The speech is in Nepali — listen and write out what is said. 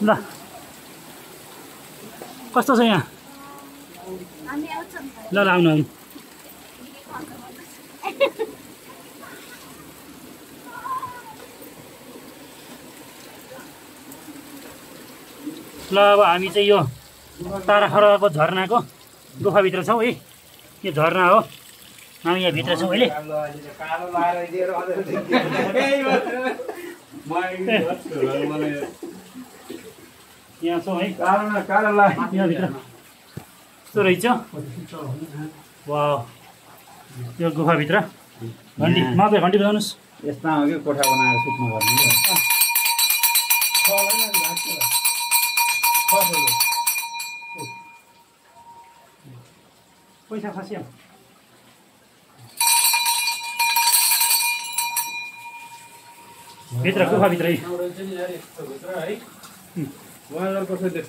ल कस्तो छ यहाँ ल ल आउनु आउनु ल अब हामी चाहिँ यो ताराखराको झरनाको गुफाभित्र छौँ है यो झरना हो हामी यहाँ भित्र छौँ अहिले यहाँ छौँ है यहाँभित्र यस्तो रहेछ वा यो गुफाभित्र घन्टी मात्रै घन्टी बजाउनुहोस् यस्ता हो कि कोठा बनाएर सुत्नु पर्ने पैसा खस्यो भित्र गुफाभित्रै उहाँहरू कसरी देख्छ